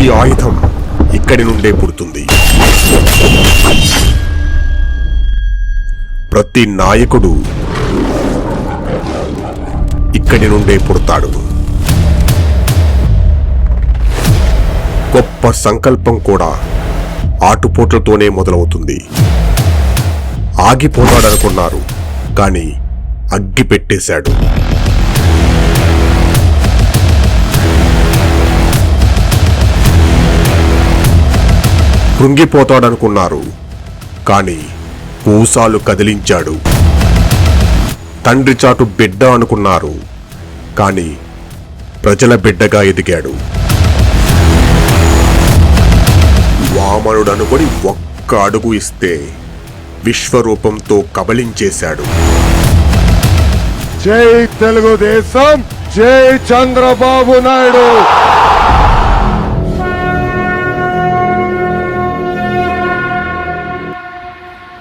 ప్రతి ఆయుధం ఇక్కడి నుండే పుడుతుంది. ప్రతి నాయకుడు ఇక్కడి నుండే పుడతాడు. గొప్ప సంకల్పం కూడా ఆటుపోట్లతోనే మొదలవుతుంది. ఆగిపోతాడనుకున్నారు, కానీ అగ్గి పెట్టేశాడు. కృంగిపోతాడనుకున్నారు, కానీ పూసాలు కదిలించాడు. తండ్రి చాటు బిడ్డ అనుకున్నారు, కానీ ప్రజల బిడ్డగా ఎదిగాడు. వామనుడనుకొని ఒక్క అడుగు ఇస్తే విశ్వరూపంతో కబళించేశాడు. జై తెలుగుదేశం, జై చంద్రబాబు నాయుడు.